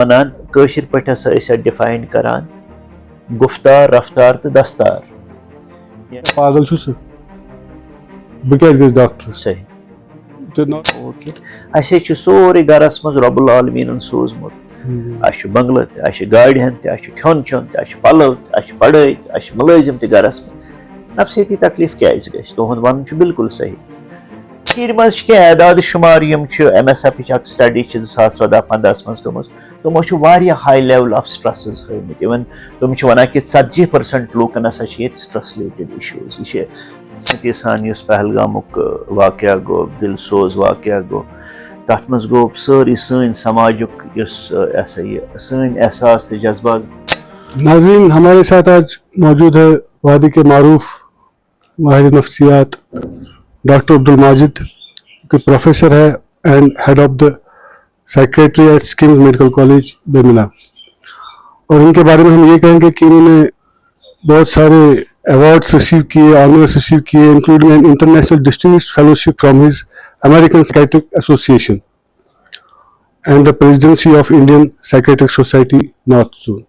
वनान कशिर पट हसा डिफाइन करान गुफ्तार रफ्तार तो दस्तार पागल छुस बह क्या गई डॉक्टर सही तो ओके असे सोरे गरस मज रब्बुल आलमीन सोजमुत बंगल गाड़ खोन चोन पलो पढ़ाई मुलाजिम गरस नफसियती तकलीफ क्या तुहद वन बिल्कुल सही मज एदाद शुमार MSF स्टडी 2014-15 मज गम तमो हाई लेवल ऑफ स्ट्रेस हमित इवन तुम वन कि 70% लूकन हसा स्ट्रेस रिलेटेड इशूज यह सान पहलगामुक वाक़ गो दिल सोज वाक़ गो तथ मज गो सारी सन समाजुक सन एहसास तो जज्बात। नाज़रीन हमारे साथ आज मौजूद है वादी के मारूफ माहिर नफ्सियात डॉक्टर अब्दुल माजिद के प्रोफेसर है and head of the psychiatry at King's medical college Bemina. और इनके बारे में हम ये कहेंगे कि इन्होंने बहुत सारे अवार्ड्स रिसीव किए, ऑनर्स रिसीव किए, including an international distinguished fellowship from his American psychiatric association and the presidency of Indian psychiatric society north zone.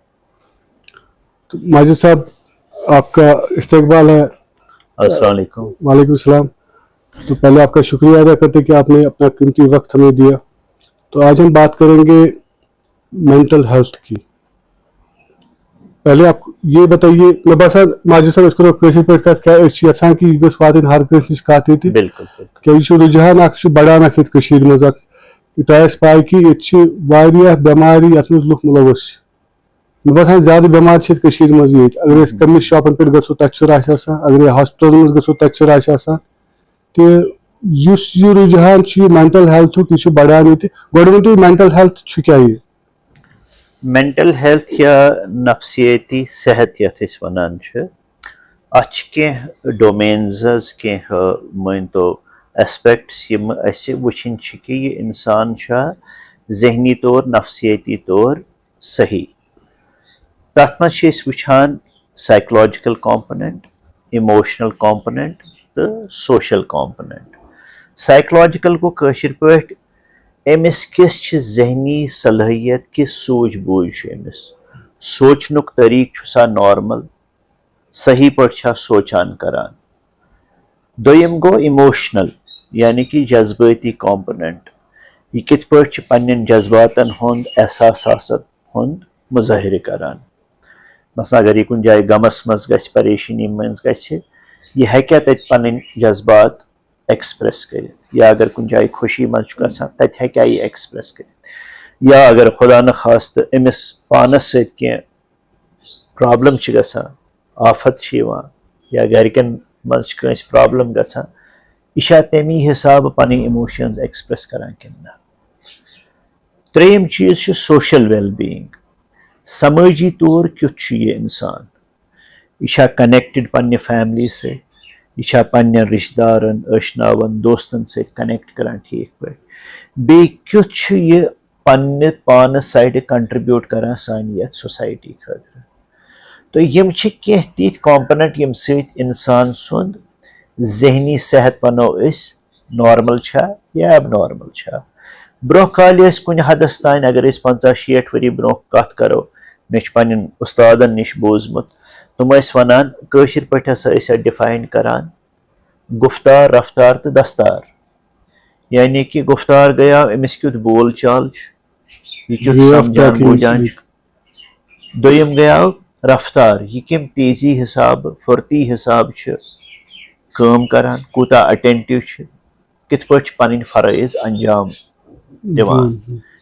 तो माजिद साहब आपका इस्तकबाल है। अस्सलाम वालेकुम। वालेकुम सलाम। तो पहले आपका शुक्रिया अदा करते कि आपने अपना कीमती वक्त हमें दिया। तो आज हम बात करेंगे मेंटल हेल्थ की। पहले आप ये बताइए मैं बस माजिद साहब इसको कैसे पेश क्या यहां कि गस वातिन हर कस कत ये बिल्कुल क्या रुझान बढ़ान मज यूस पाई कि ये बेमारी ये लुक मुलवस मे बसान ज्यादा बेमार मज ये अगर कमिस शॉपन पे गो तथ रश अगर हॉस्पिटल मज गो तथ रश तो यह रुझान मेंटल हेल्थ यह बढ़ान ये गो मेंटल हेल्थ क्या ये मेंटल हेल्थ या नफ्सियती सेहत यथ वनान कह डोमेन्स कह मान तो एस्पेक्ट्स वुचन कि यह इंसान जहनी तौर नफ्सियती तौर सही तथ मज वुचान साइकोलॉजिकल कॉम्पोनेंट इमोशनल कॉम्पोनेंट तो सोशल कॉम्पोनेंट। साइकोलॉजिकल गो कशिर पट अमिस किस जहनी सलाहियत कि सूझ बूझ अमिस सोचनुक तरीक सा नॉर्मल सही पा सोचान करान। दोयम गो इमोशनल यानी कि जज्बाती कॉम्पोनेंट यह कित पट पन्न जज्बातन हुंद एहसासात हुंद मुजाहिर करान। मसलन अगर यह कुन जाए गमस मज गछ परेशानी मज गछ यह हेक्या तत पन्न जज्बात एक्सप्रेस कर या अगर कुन जाए खुशी मज तत हेक्या यह एक्सप्रेस कर या अगर खुदा न खास्त अमिस पानस सह प्रॉब्लम आफत या घरकन मज कंस प्रॉब्लम गसान यह तमी हिसाब पन इमोशंस एक्सप्रेस करान कि ना। त्रेयम चीज सोशल वेल बीइंग समाजी तौर क्युत यह इंसान यह कनेक्टेड पन्ने फैमिली से यह पन्न रिश्तेदारन अशनावन दोस्तन से कनेक्ट करान ठीक पे बे क्युत यह पन्ने पान साइड कंट्रीब्यूट करान सान यथ सोसाइटी खतर। तो यम कह तीत कॉम्पोनेंट यम सत इंसान सुंद जहनी सेहत वनो नॉर्मल या एब नॉर्मल ब्रो काल कुन हदस तान अगर 50-60 वरी ब्रो कत करो मे पन्न उस्तादन निश बोजमुत तुम वनान कशिर पट हसा डिफाइन करान गुफ्तार रफ्तार तो दस्तार यानी कि गुफ्तार गया अमिस क्युत बोल चाल यह समझान बूझान। दोयम गया रफ्तार यह कम तेजी हिसाब फुर्ती हिसाब काम करान कूता अटेंटिव कित पट पन्न फराइज अंजाम दिवान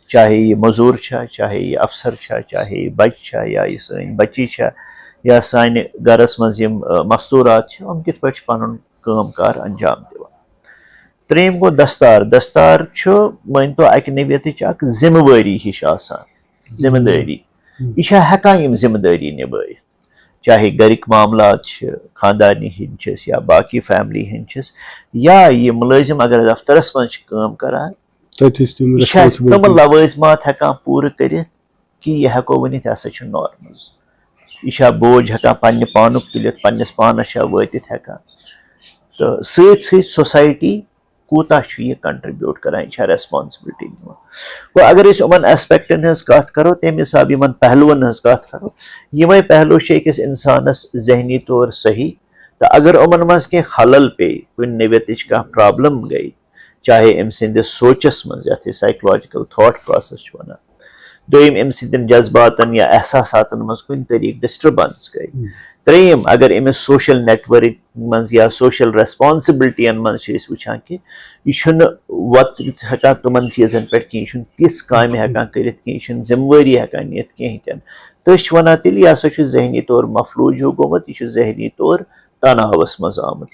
चाहे ये मजूर चाहे ये अफसर चाहे ये बच या ये सन बची या सान गरस मज मस्तूरात हम कित पट पन काम कार अंजाम दिवान। त्रेम गो दस्तार दस्तार मान तो अक नवियत जिम्मेवारी हिश आसान जिम्मेदारी यह हेकान यम जिम्मेदारी निभाइथ चाहे गरिक मामलात खानदानी हिंदस या बाकी फैमिली हिंदस या यह मुलाजिम अगर दफ्तरस मज काम करान तम लवाजमात हेकान पूर कर कि यह हेको वनित हसा नॉर्मल यह बोझ हेकान पन्ने पानुक तुलित पन्नस पानस वातित हेकान। तो सत सोसाइटी कूता यह कंट्रीब्यूट करान, यह रेस्पॉन्सिबिलिटी गो अगर इन एस्पेक्टन हज कत करो तम हिसाब इन पहलुन हज कत करो यमे पहलू अकिस इंसानस जहनी तौर सही तो अगर उमन मज कह खलल पे कुन नवियत कह प्रॉब्लम गई चाहे अम सिंदिस सोचस मज ये साइकोलॉजिकल थॉट प्रोसेस वन दोम अम सिंदन जज्बातन या एहसासातन मज कुन तरीक डिस्टर्बेंस गई त्रेम अगर अमिस सोशल नेटवर्क मज या सोशल रेस्पॉन्सिबिलिटी मज वुचान कि यह वत हेकान तुमन चीजन पे कह तिस काम हेकान कर जिम्मेवारी हेकान नित कहें तो वन तेल यह हसा जहनी तौर मफलूज हो गोमुत यह जहनी तौर तनावस मज आमुत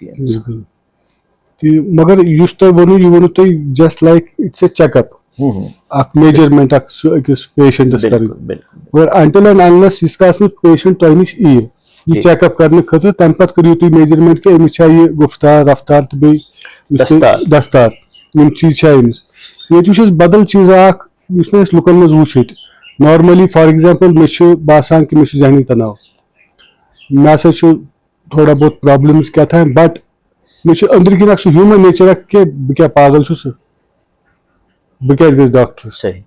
मगर युस तुम वनु यह वनु तुम just like it's a checkup measurement अकिस पेशेंटस कर मगर अनटिल एंड अनलेस इसका पेशेंट तुम नश यी यह चेकअप करने खतर तम पे करू तुम मेजरमेंट कि अमिस यह गुफ्तार रफ्तार तो बे दस्तार यम चीज अमिस ये बदल चीज लुकन मज वुच नॉर्मली फॉर एग्जांपल मे बासान कि मे जहनी तनाव मे हसा थोड़ा बहुत प्रॉब्लम्स क्या था बट मे अंदर किन ह्यूमन नेचर कि बह क्या पागल बह क्या गई डॉक्टर सही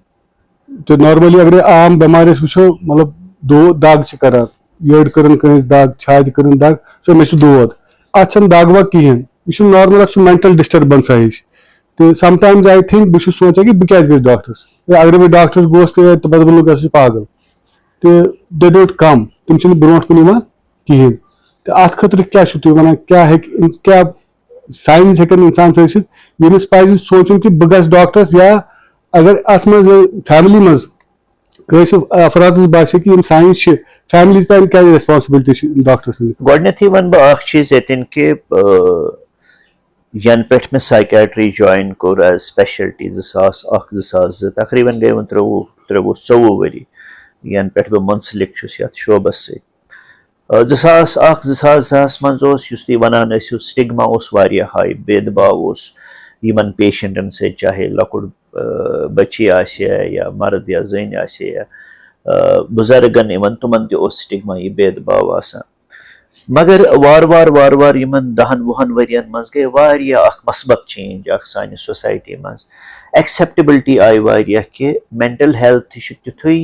तो नॉर्मली अगर आम बेमार वो मतलब दो दाग कर यड़ कर दाग छाद कर दाग सो मे दोद अत दाग वाग कहें यह नॉर्मल मेंटल डिस्टर्बेंस हिश तो समटाइम्स आई थिंक बह सोचान कि बह क्या गई डॉक्टर्स अगर बह डॉक्टर्स गोस तो पे लोग पागल तो दे डोंट कम तम ब्रो कुन कहें तो अत खतर क्या वन क्या साइंस हेकन इंसान सत यमिस पज सोचुन कि बह गस डॉक्टर्स या अगर अत मज फैमिली मज कस अफराद बासे कि साइंस फैमिली तान क्या रेस्पॉन्सिबिलिटी डॉक्टर्स गडनथी वन बह चीज यन कि यन पे मे साइकेट्री ज्वाइन कोर एज स्पेशलिटी 2001-2002 तकरीबन गई वो 23-24 वरी यन पे बह मुंसलिक शोबस सत 2001-2002 मज तुम वन स्टिग्मा हाई भेदभाव यमन पेशेंटन से चाहे लकुड़ बच्ची या मर्द या जन या बुजुर्गन इन तुमन स्टिग्मा यह भेदभाव आसान मगर वार यमन 10-20 वरियन मज गई मस्बत चेंज सान सोसाइटी मज एक्सेप्टेबिलिटी आई वारिया कि मेंटल हेल्थ तिथुई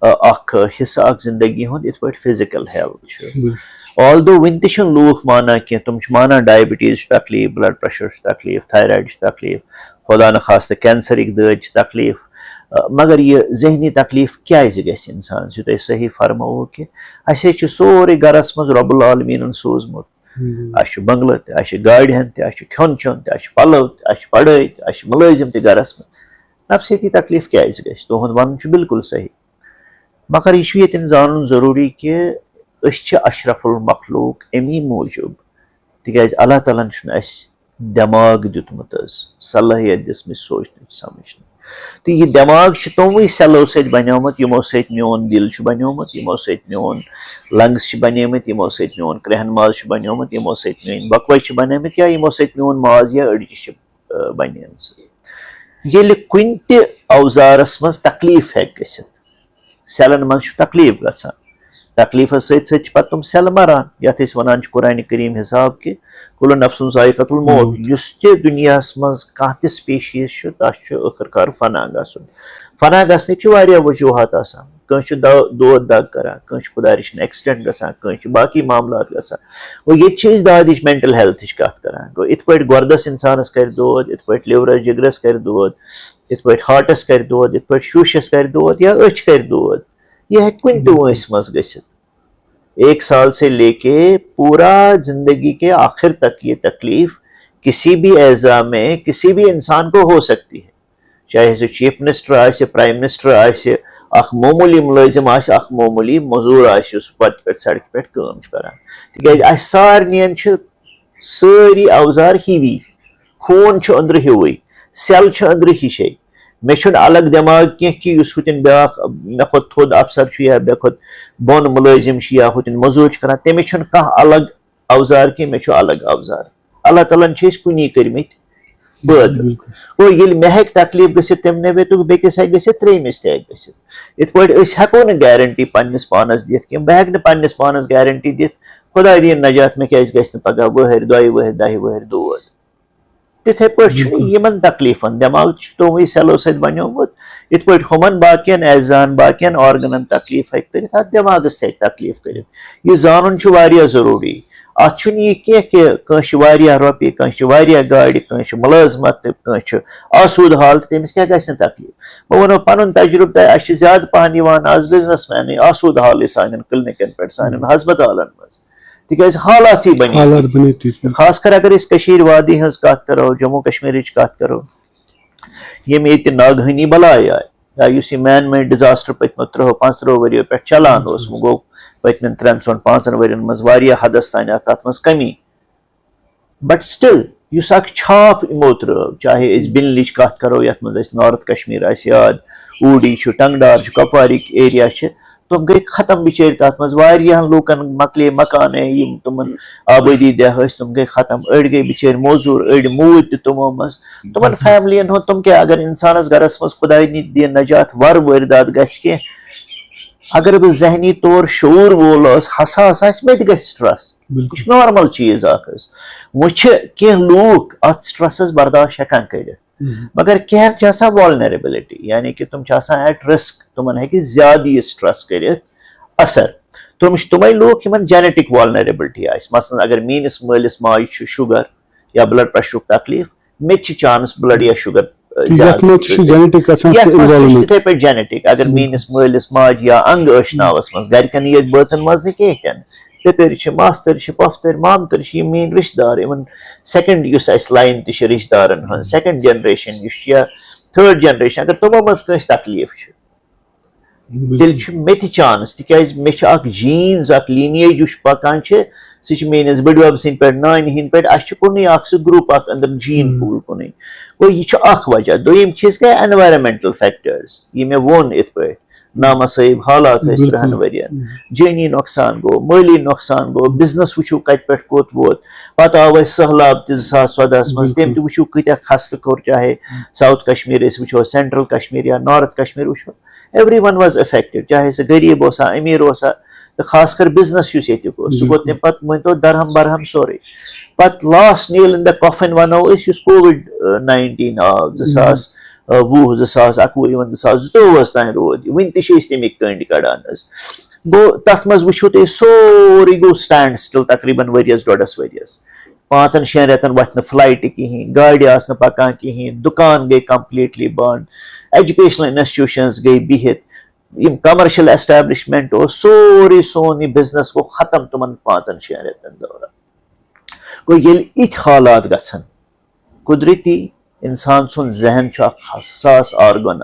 हिस्सा जिंदगी हुंद इत पे फिजिकल हेल्थ ऑल्दो वन लूख माना कि तुम माना डायबिटीज तकलीफ ब्लड प्रेशर तकलीफ थायराइड तकलीफ खुदा न खास्त कैंसर दज तकलीफ मगर यह जहनी तकलीफ क्या इंसान तुम सही फरमो कि अस सोरे गरस मज रब्बुल आलमीन सोजमुत बंगल गाड़ हन खोन चोन पलो पढ़ाई मुलाजिम गरस मज नफसियती तकलीफ क्या तुहद वन बिल्कुल सही मगर यह जान जरूरी कि अशरफुल मखलूक अमी मूजूब तिज अल्लाह ताला दिमाग दुतमुत सलाहियत दिसम सोचन समझन तो यह दिमाग तमवे सेलो सत बनियोमुत यमो सत मोन दिल बनियोमुत यमो सत मोन लंग्स बनियमित यमो सत मोन क्रहन माज बनियोमुत यमो सत मोन बकवे बनियमित या यमो सत मोन माज या अड़ज बनियन ये कुन त औजारस मज तकलीफ हेक गसित सेलन मज तकलीफ गसान तकलीफ सत तुम सेल मरान यथ वन कुरान करीम हिसाब कि कुल्लु नफ्सुन ज़ाइक़तुल मौत युस ते दुनियास मज कह ति स्पीशीज तस आखिरकार फना गसन फना गसनिक वारिया वजूहत आसान कंस दोद दाग करान कंस खुदा रचन एक्सीडेंट गसान कंस बाकी मामलात गसान वो ये दादिश मेंटल हेल्थ कत करान गो इत पे गुर्दस इंसानस कर दोद इत पे लिवरस जिगरस कर दोद इत पे हार्टस कर दोद इत पे शूशस कर दोद या अच कर दोद यह है कुन तो वंस मज गसित 1 साल से लेके पूरा जिंदगी के आखिर तक ये तकलीफ किसी भी एजा में किसी भी इंसान को हो सकती है, चाहे सो चीफ मिनिस्टर आए प्राइम मिनिस्टर आए मामूली मुलाजिम मामूली मजूर पे सड़क पे काम करान सारन सारी अवजार हिवी खून अंदर हिवई सेल अंदर हिशे मे अलग दिमाग कह कि हुतिन ब्या मे खुद थोद अफसर या मे खुद बोन मुलाजिम या हुतिन मजूर करान तमिस कह अलग अवजार कह मे अलग अवजार अल्लाह तालन कुनी कर्मित बद और ये मे हेक तकलीफ गसित तम नवेतुक बेकिस हेक गसित त्रेमिस ते हेक गसित इत पे हेको न गारंटी पन्निस पानस दित कि बह हेक न पन्निस पानस गारंटी दित खुदा दीन नजात मे क्या गस न पगह वहर 2 वहर 10 वहर दोद तिथे यमन तकलीफन दिमाग तोवे सेलो सत बनोमुत इत पे हमन बाकियन एजान बाकियन ऑर्गनन तकलीफ हेक कर दिमागस तकलीफ कर यह जानन वारिया जरूरी अत यह कह रोपये कह गाड़ कह मुलाजमत कह आसूद हाल तमिस क्या गि तकलीफ बह वो पुन तजुर्ब तह अ ज्यादा पहन आज बिजनेस मैन आसूद हाल सान क्लिनिकन पे सान हस्पतालन मज तिक हालात ही बन खास कर अगर वादी हज कत करो जम्मू कश्मीर कत करो यम ये नागहानी बलाय आय या मैन मेड डिजास्टर पत्मो 3-5 वरियो पे चलान गो पत्म 3-5 वरियन मज हदस तान तथ मज कमी बट स्टिल युस अख छाप इमो त्रो चाहे बिनलिच कत करो यथ मज नॉर्थ कश्मीर याद ऊडी टंगडार कपवारी एरिया तुम गई खत्म बिचार तथ मज लूकन मकले मकान तुम आबादी दह तुम गई खत्म अड़ गई बिचार मौजूर अड़ मूद तुमो मज तुम फैमिलियन हो तुम क्या अगर इंसानस गरस मज खुदा दी नजात वारदात गह अगर बह जहनी तौर शूर वोल हसास मे गि स्ट्रेस यह नॉर्मल चीज वो कह लूक अत स्ट्रेसस बर्दाश्त हेकान कर मगर कह वॉलनरेबिलिटी यानी कि तुम एट रिस्क तुम हे ज्यादा स्ट्रेस कर असर तुम लूक जेनेटिक वॉलनरेबिलिटी मसलन अगर मीनिस मालिस माज शुगर या ब्लड प्रेशर तकलीफ मे चांस ब्लड या शुगर तिथे पे जेनेटिक अगर मीनिस मालिस माज या अंग नावस मज गरकन ये बचन मज कहें पितर मास्तर पफ्तर मामतर मीन रिश्तेदार इन सेकंड लाइन तह रिश्तेदारन सेकंड जनरेशन या थर्ड जनरेशन अगर तुमो मज कस तकलीफ तेल मे चांस तिक मे जीन्स लीनिएज पकान सह मेनिस बड़बब सिंद पे नान हिंद पे कुन ग्रुप अंदर जीन पूल कुन गो यह वजह दोम चीज गए एनवायरमेंटल फैक्टर्स ये मे वोन इत पे नामसाइब हालात 3 वरियन जानी नुकसान गो माली नुकसान गो बिजनेस वो कत पे कोत वोत पत आव सहलाब 2014 मज तम वो कत खस्त कोर चाहे साउथ कश्मीर वो सेंट्रल कश्मीर या नॉर्थ कश्मीर वो एवरीवन वाज अफेक्टेड चाहे सह गरीब अमीर तो खासकर बिजनेस सह गो तम पे वन दरहम बरहम सोरे पत last nail in the coffin वनो कोविड-19 आव 2020-2021 इवन 2022 तान रोद वन तमिक कंड कड़ान गो तथ मज वो तुम सोरे गो स्टैंड स्टिल तकरीबन वरियस 1.5 वरियस 5-6 रेतन वथ फ्लाइट कहें गाड़ आस पकान कहें दुकान गई कम्प्लीटली बंद एजुकेशनल इंस्टीट्यूशंस गई बिहित कमर्शियल एस्टैब्लिशमेंट सोरे सोन बिजनेस गो खत्म तुम 5-6 रेतन दौरान गो ये इत हालात गन कुदरती इंसान सुन जहन हसास आर्गन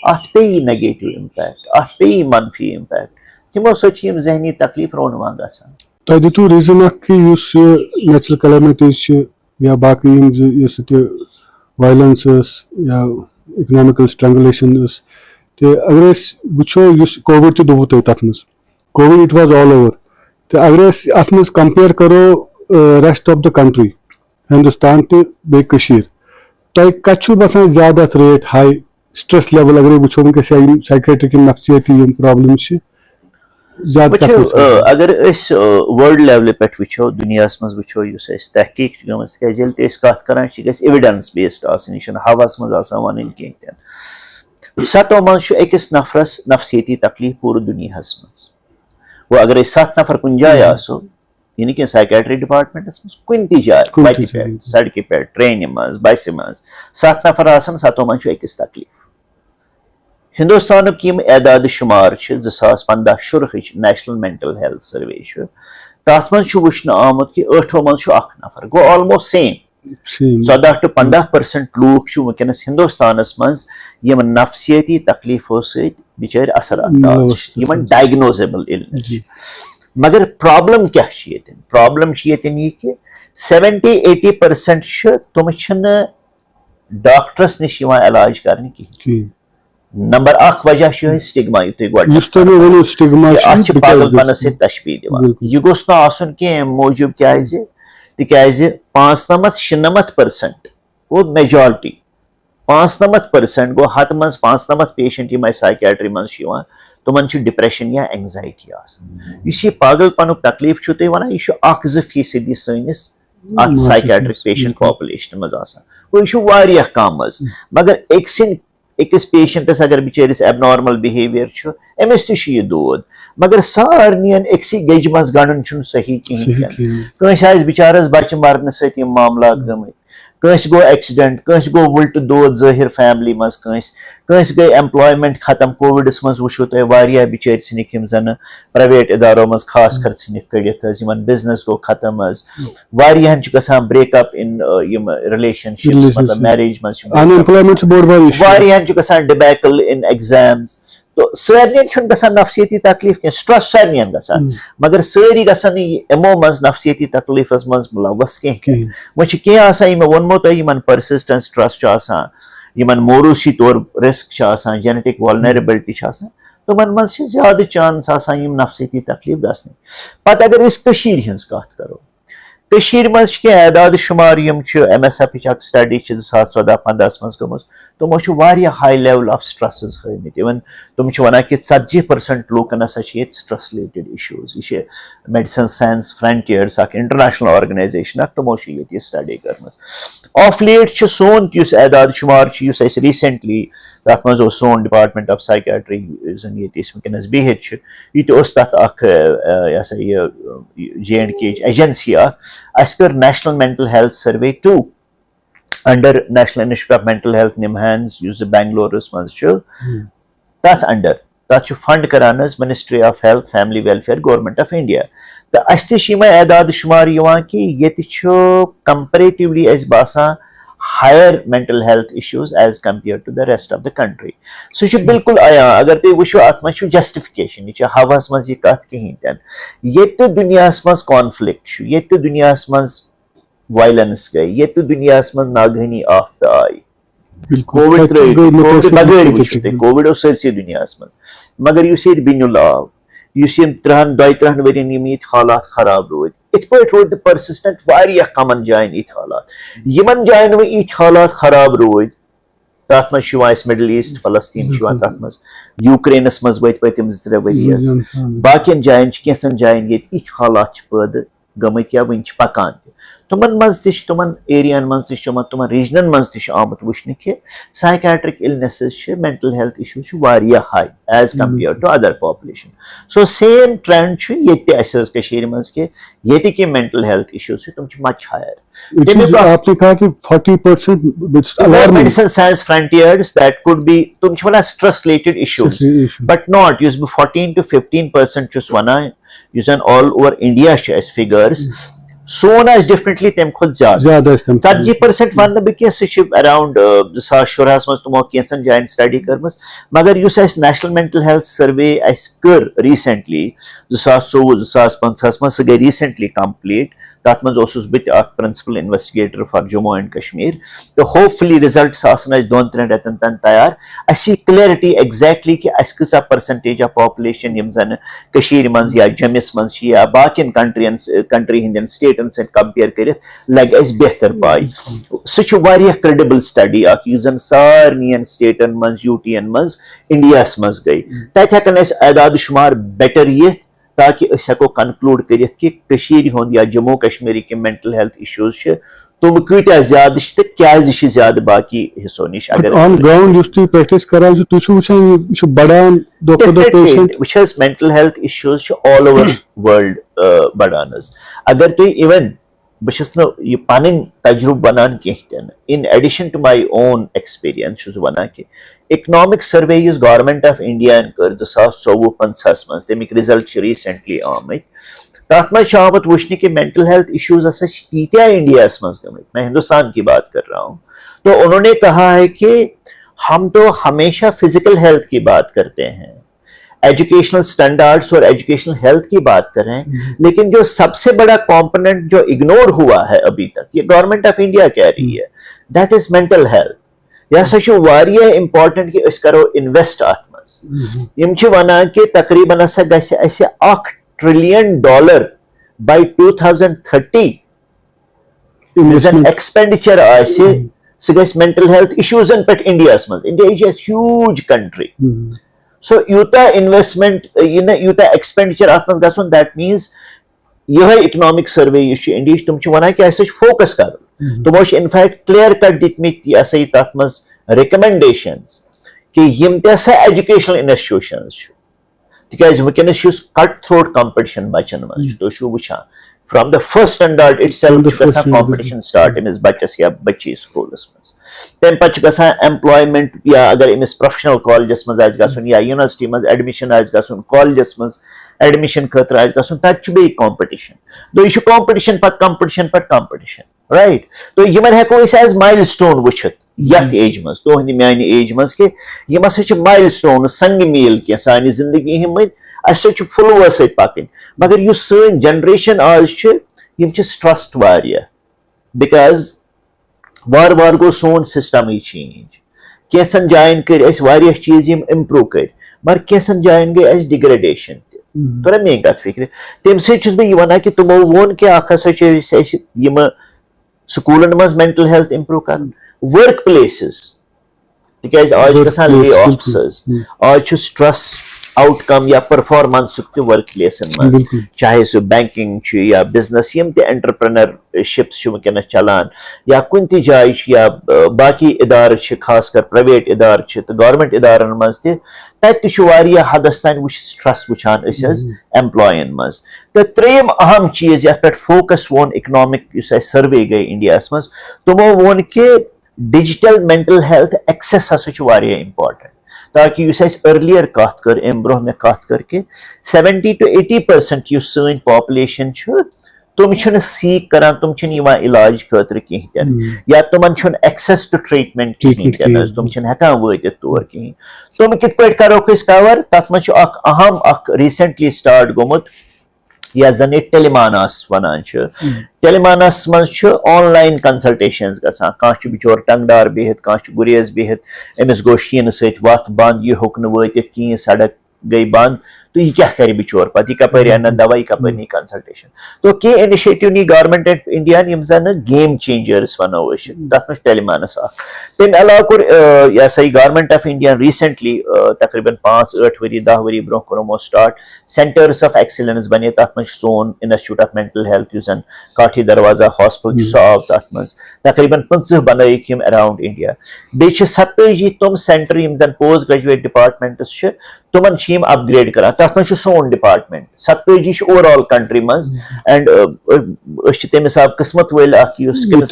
अत पे नेगेटिव इम्पैक्ट अत पे मनफी इम्पैक्ट तमो सम जहनी तकलीफ रोनवा गसान तो दितु रीजन कि नेचुरल कैलामिटीज या बाकी वायलेंस या इकोनॉमिकल स्ट्रंगुलेशन तो अगर वो कोविड तो दोबू तथ मज Covid it was all over तो अगर अत मज कंपेयर करो rest of the country Hindustan तो बेकशीर तो कत बसान ज्यादा रेट हाई स्ट्रेस लेवल अगर वो साइकेट्रिक नफ्सियाती प्रॉब्लम अगर वर्ल्ड लेवल पे वो दुनिया मज वो तहकीक कत कर एविडेंस बेस्ड यह हवास मज वन कहें सतो मज अकिस नफरस नफ्सियाती तकलीफ पूरे दुनिया मज वो अगर 7 नफर कुन जाए आसो यानी कि साइकेट्री डिपार्टमेंटस मज कुन जाए वत पे सड़क पे ट्रेन मज बस मज 7 नफर आसन सतो मज अकिस तकलीफ हिंदुस्तान यम एदाद शुमार 2015 शुरह नेशनल मेंटल हेल्थ सर्वे तथ मज वुचन आमुत कि 8 मज नफर गो almost same 14 to 15% look वनस Hindustan मज नफ्सियाती तकलीफों सचार असर डायग्नोजेबल इलनेस मगर प्रॉब्लम क्या प्रॉब्लम ये कि 70-80% तुम डॉक्टरस निश इलाज करने कहें नंबर 1 वजह स्टिग्मा पागलपन तशबी दिवान यह गोस ना मूजूब क्या तिकाज 95-96% वो मेजॉरिटी 95% गो हत मज 95 पेशेंट यम साइकेट्री मज तुमन डिप्रेशन या एंजाइटी पागलपन तकलीफ तुम वन यह 1-2% सैनिस at psychiatric patient population मज आसान वो इशू वारिया कम मज मगर एकस पेशेंटस अगर बिचारिस एबनॉर्मल बिहेवियर छु एमिस तु ये दोद मगर सारनियन एकसी गेज मज गणन छु सही कहीं कंस आज बिचारस बच्चे मरने सत यम मामलात गमत कंस गो एक्सीडेंट कंस गो उल्ट दोद जाहिर फैमिली मज कंस गई एम्प्लॉयमेंट खत्म कोविडस मज वुचो तुम वारिया बिचार सनिक यम जन प्राइवेट इदारों मज खास कर सनिक कड़ित यमन बिजनेस गो खत्म वारियाहन छु गसान ब्रेकअप इन यम रिलेशनशिप्स मतलब मैरिज मज अनएम्प्लॉयमेंट बोर्ड वारियाहन छु गसान डिबैकल इन एग्जाम्स तो सारियन छुन गसान नफसियती तकलीफ के स्ट्रेस सारियन गसान मगर सारी गसान एमो मज नफसियती तकलीफस मज मुलवस के मुझे के आसा यम वनमो तो यमन परसिस्टेंट स्ट्रेस च आसान यमन मोरूसी तौर रिस्क च आसान जेनेटिक वल्नरेबिलिटी च आसान तो मन मज ज्यादा चांस आसान यम नफसियती तकलीफ गसने पत अगर इस कशीर हंस कत करो कशीर मज के आदाद शुमार यम MSF स्टडी 2014-15 मज गम तमो वारिया हाई लेवल ऑफ स्ट्रेस हमित इवन तुम वन कि 70% लूकन हसा स्ट्रेस रिलेटेड इशूज यह medicine science frontiers international organization तमो ये स्टडी कर ऑफ लेट सोन आदाद शुमार रिसेंटली तथ मज सोन डिपार्टमेंट ऑफ साइकेट्री वनस बिहित यह तथ J&K एजेंसी अस कर national mental health survey 2 under national institute of mental health NIMHANS बेंगलोरस मज तथ अंडर तथ फंड करान ministry of health family welfare government of India तो अस आदाद शुमार कि ये कंपेरेटिवली बासान higher mental health issues as compared to the rest of the country. So you बिल्कुल आया अगर तुम वो अत मज justification यह हवास मज यह कत कहीं तन ये दुनिया मज conflict ये दुनिया मज violence गई ये दुनिया मज नागहनी आफत आई कोविड बगैर वो कोविड सरसी दुनिया मज मगर ये बिनुल आव इस 2-3 वरियन ये हालात खराब रोद इत पे रोद परसिस्टेंट वारिया कमन जायन इत हालात यमन जायन वो इत हालात खराब रोद तथ मज मिडल ईस्ट फलस्तीन तथ मज यूक्रेनस मज वत पतम 2-3 वरियस बाकियन जायन कैसन जायन ये इत हालात पैद गमत या वन पकान तुमन मज तुमन एरियन मज तुमन रीजनन मज आमुत वुचन कि psychiatric illnesses mental health issues वारिया high as compare to other population so same trend ये मज के ये मेंटल हेल्थ इशूज तुम मच हायर आपने कहा कि 40% medicine science frontiers that could be तुम वन stress related issues but not 14 to 15% वन ऑल ओवर इंडिया फिगर्स सोन डिफरेंटली तम खुद ज्यादा 40% वन बह अराउंड 2016 मज तमो कैसन जायन स्टडी कर्म मगर नेशनल मेंटल हेल्थ सर्वे कर रिसेंटली 2024-2025 मज सह गई रिसेंटली कंप्लीट तथ मज principal investigator for Jammu and Kashmir तो होपफुली रिजल्ट 2-3 रेतन तन तैयार क्लैरिटी एग्जैक्टली कि कसा परसेंटेज ऑफ पॉपुलेशन यम जन मज या जमिस मज या बाकियन कंट्री हिंदन स्टेटन से कंपेयर कर लग बेहतर पाई सह क्रेडिबल स्टडी जन सारनियन स्टेटन मज यूटीयन मज इंडिया मज गई तत हेकन आदाद शुमार बेटर ये ताकि हेको कनक्लूड कर या जम्मू कश्मीर के मेंटल हेल्थ इशूज तुम कत्या ज्यादा क्या ज्यादा बाकी हिस्सों नश mental health issues all over world बढ़ान अगर तुम इवन बह पन तजुर्बे वन कह in addition to my own experience वन कि economic survey government of India कर 2024-25 मज तमिक रिजल्ट रिसेंटली आमत तथ मज आमुत वुचन कि मेंटल हेल्थ इशूज तीत्या इंडिया मज गमत मैं हिंदुस्तान की बात कर रहा हूँ तो उन्होंने कहा है कि हम तो हमेशा फिजिकल हेल्थ की बात करते हैं एजुकेशनल स्टैंडर्ड्स और एजुकेशनल हेल्थ की बात करें लेकिन जो सबसे बड़ा कंपोनेंट जो इग्नोर हुआ है अभी तक ये गवर्नमेंट ऑफ इंडिया कह रही है दैट इज मेंटल हेल्थ यह सह वारिया इम्पोर्टेंट कि अस करो इन्वेस्ट अत मज यम वनान कि तकरीबन हसा गसे $1 ट्रिलियन by 2030 एक्सपेंडिचर सह गस मेंटल हेल्थ इशूजन पे इंडिया मज India is a huge country so Utah investment Utah expenditure अत मज गसन दैट मीन्स यह इकनॉमिक सर्वे इंडिया तुम वन कि फोकस कर तमो इनफैक्ट क्लियर कट दितमित तथ मज रिकमेंडेशंस कि यम एजुकेशनल इंस्टीट्यूशंस तिकाज वनस कट थ्रोट कंपटीशन बचन मज तुम वुचान from the first standard itself competition start अमिस बच्चस या बच्ची स्कूलस मज तम पे एम्प्लॉयमेंट या अगर अमिस प्रोफेशनल कॉलेजस मज गन या यूनिवर्सिटी मज एडमिशन गन कॉलेजस मज एडमिशन खतर तत बे कंपटीशन तो यह कंपटीशन पे कंपटीशन राइट तो इन हेको एज माइल स्टोन वुचित यथ एज मज तुहद मान एज मज कि यम हसा माइल स्टोन संग मील कह सानि जिंदगी हिंद अस फ्लो सत पकन मगर यु सन जनरेशन आज स्ट्रेस्ड वारिया बिकॉज वार वार गो सोन सिस्टम चेंज कैसन जायन कर चीज इम्प्रूव कर मगर कैसन जायन गई डिग्रेडेशन तो मे कत फिक्र तम सह वन कि तुमो वोन कि यम स्कूलन मज मेंटल हेल्थ इम्प्रूव कर वर्क प्लेसेस तिकाज आज गसान ले ऑफ्स आज स्ट्रेस आउटकम या परफॉर्मेंस वर्क प्लेसन मज चाहे सह बैंकिंग या बिजनेस यम ते एंटरप्रेन्योरशिप्स वनस चलान या कुन ति जाय या बाकी इदार खास कर प्राइवेट इदार तो गवर्नमेंट इदारन मज तत हदस तान स्ट्रेस वुचान एम्प्लॉयन मज तो त्रेम अहम चीज ये पे फोकस वोन इकनॉमिक सर्वे गई इंडिया मज तमो वोन कि डिजिटल मेंटल हेल्थ एक्सेस हसा इंपॉर्टेंट ताकि अर्लियर कत कर अम ब्रोह मे कत कर कि 70 to 80% सन पॉपुलेशन तुम सीक कर तुम इलाज खतर कहें या तुम एक्सेस टू ट्रीटमेंट कहें तुम हेकान वत तौर कहें तुम कित पे करो कवर तथ मज अहम रिसेंटली स्टार्ट गोमुत या जन टेलीमानास वनान टेलीमानास मज ऑनलाइन कंसल्टेशन गसान कह बिचोर टंगदार बिहत कह गुरेज बिहत अमिस गो शीन सत वत बंद यह होक वत कहें सड़क गई बंद तो यह क्या कर बिचोर पे यह कपर अन दवा यह कपर नी कंसल्टेशन तो कह initiative knee government of India जन गेम चेंजर्स वनो तथ मज टेलीमानस तम अलावा कोर यह सही गवर्नमेंट ऑफ इंडिया रिसेंटली तकरीबन 5-8 वरी 10 वरी ब्रोह कोरमो स्टार्ट सेंटर्स ऑफ एक्सीलेंस बने तथ मज सोन इंस्टीट्यूट ऑफ मेंटल हेल्थ जन काठी दरवाजा हॉस्पिटल सह आव तथ मज तकरीबन 50 बनैक अराउंड इंडिया बे 27 तुम सेंटर जन पोस्ट ग्रेजुएट डिपार्टमेंट्स तुमन अपग्रेड कर तथ मज सोन डिपार्टमेंट 27 ओवरऑल कंट्री मज एंड तम हिसाब किस्मत वल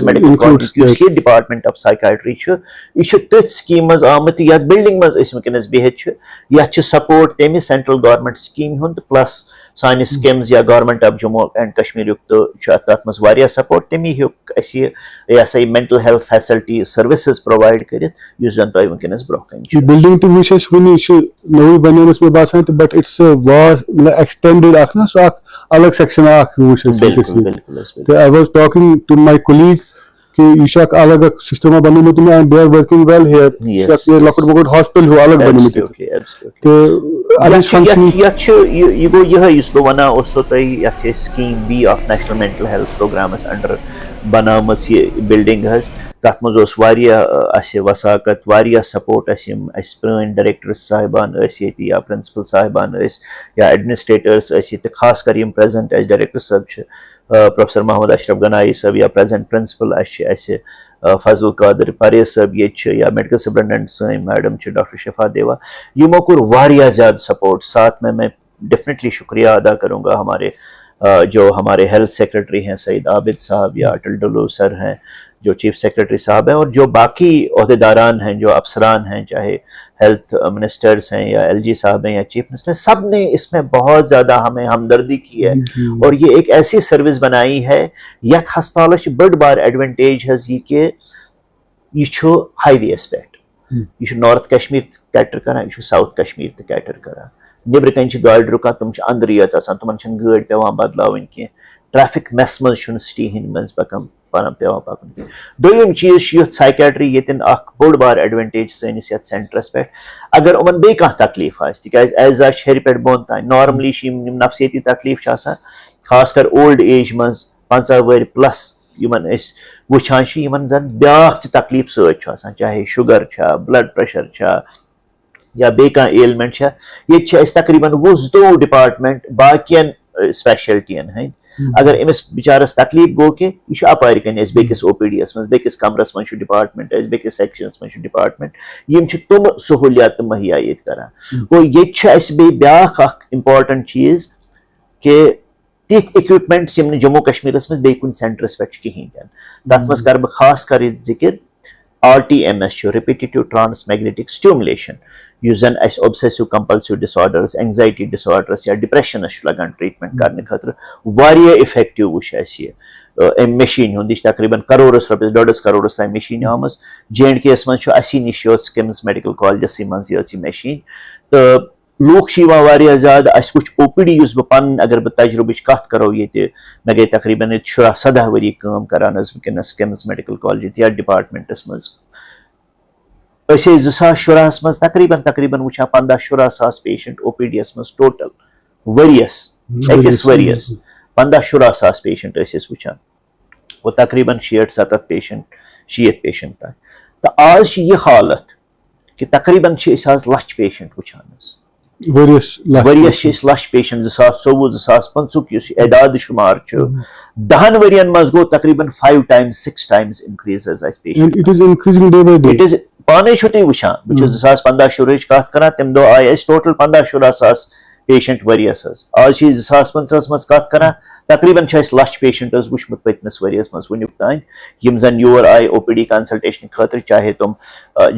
medical college department of psychiatry यह तथ स्कीम मज आमत यथ बिल्डिंग मज वनस बिहत यथ सपोर्ट तम सेंट्रल गवर्नमेंट स्कीम हुंद प्लस सानि स्कीम्स या government of Jammu and Kashmir तो तथ मज वारिया सपोर्ट तमी हेक यह सा mental health facility services provide कर जन तुम वनस ब्रोह कन बिल्डिंग तो वो नवी बन मे बासान बट इट्स एक्सटेंडेड ना सो अलग section I was talking to my colleague कि यह अलग सिस्टम बनमुत and they are working well here लकट बकट हॉस्पिटल हो अलग बनमुत गो यह बह वन तुम scheme B of national mental health प्रोग्रामस अंडर बनाम बिल्डिंग तथ मज वसाकत सपोर्ट पुरान डायरेक्टर साहिबान या प्रिंसिपल साहिबान या एडमिनिस्ट्रेटर्स खास कर प्रेजेंट डायरेक्टर साहब प्रोफेसर मोहम्मद अशरफ गनाई साहब या प्रेजेंट प्रिंसिपल फजल कादिर परेज साहब ये या मेडिकल सुपरिटेंडेंट सी मैडम डॉक्टर शिफा देवा यमो कोर वारिया ज़्यादा सपोर्ट साथ में मैं डेफिनेटली शुक्रिया अदा करूँगा जो हमारे हेल्थ सेक्रेटरी हैं सईद आबिद साहब या अटल डुल्लू सर हैं जो चीफ सेक्रेटरी साहब हैं और जो बाकी ओहदेदारान हैं जो अफसरान हैं चाहे हेल्थ मिनिस्टर्स हैं या एलजी साहब हैं या चीफ मिनिस्टर सब ने इसमें बहुत ज़्यादा हमें हमदर्दी की है और ये एक ऐसी सर्विस बनाई है यथ हस्पताल बड़ बार एडवांटेज है कि यह हाईवेस पे यह नॉर्थ कश्मीर कैटर करान यह साउथ कश्मीर तो कैटर करान नबर कन गाड़ रुकान तुम अंदर ये तुम गाड़ पे बदलावन कह ट्रैफिक मेस मज सिटी हंद मज पकन पे पकन दोम चीज ये साइकेट्री ये बोड़ बार एडवांटेज सैनिस सेंटरस पे अगर उमन बे तकलीफ आज हेर पे बोन तान नॉर्मली नफसियती तकलीफ खास कर ओल्ड एज मज 50 वर प्लस वुचान जन ब्या तकलीफ सत्य चाहे शुगर ब्लड प्रेशर या बे एलमेंट ये तकरीबन 2 डिपार्टमेंट बाकियन स्पेशलिटियन हंद अगर अमिस बिचारस तकलीफ गो कि यह अपार कन बेकिस OPD मज बेकिस कमरस मज डिपार्टमेंट बेकिस सेक्शनस मज डिपार्टमेंट यम तुम सहूलियात मुहैया ये करान और ये ब्याख इंपॉर्टेंट चीज कि तिथ इक्विपमेंट्स यम जम्मू कश्मीर मज बे कुन सेंटरस पे कहीं तथ मज कर बह खास कर जिक्र RTMS repetitive transmagnetic stimulation यु जन obsessive compulsive disorders anxiety disorders या depression लगान ट्रीटमेंट करने खतर वारिया इफेक्टिव वुश ये मशीन हुंद तकरीबन करोड़स रुपीस 1.5 करोड़ तान मशीन आमज J&K मज असी निश किम्स मेडिकल कॉलेजस मज ये मशीन तो लूख वारिया ज्यादा अस वुच OPD बह पन अगर बह तजुर्बे कत करो ये मे गई तकरीबन 17 वरी काम करान वनस किम्स मेडिकल कॉलेज या डिपार्टमेंटस मज 2017 मज तकरीबन वुचान 15-16 सास पेशेंट OPD मज टोटल वरियस अकिस वरियस 15-16 सास पेशेंट वुचान वो तकरीबन 60-70 पेशेंट तान तो आज ये हालत कि तकरीबन लच पेशेंट वुचान वरियस लच पेशेंट 2024-2025 एदाद शुमार 10 वरियन मज गो तकरीबन 5 times 6 times increase it is increasing day by day. It is पाने तुम वुचान बह 2015 शुरुच कत कर तम दो आये टोटल 15-16 सास पेशेंट वरियस आज 2025 मज कत कर तकरीबन लच पेशेंट वुचमुत पतमस वरियस मज वुनुक तान यम जन योर आये OPD कंसल्टेशन खतर चाहे तुम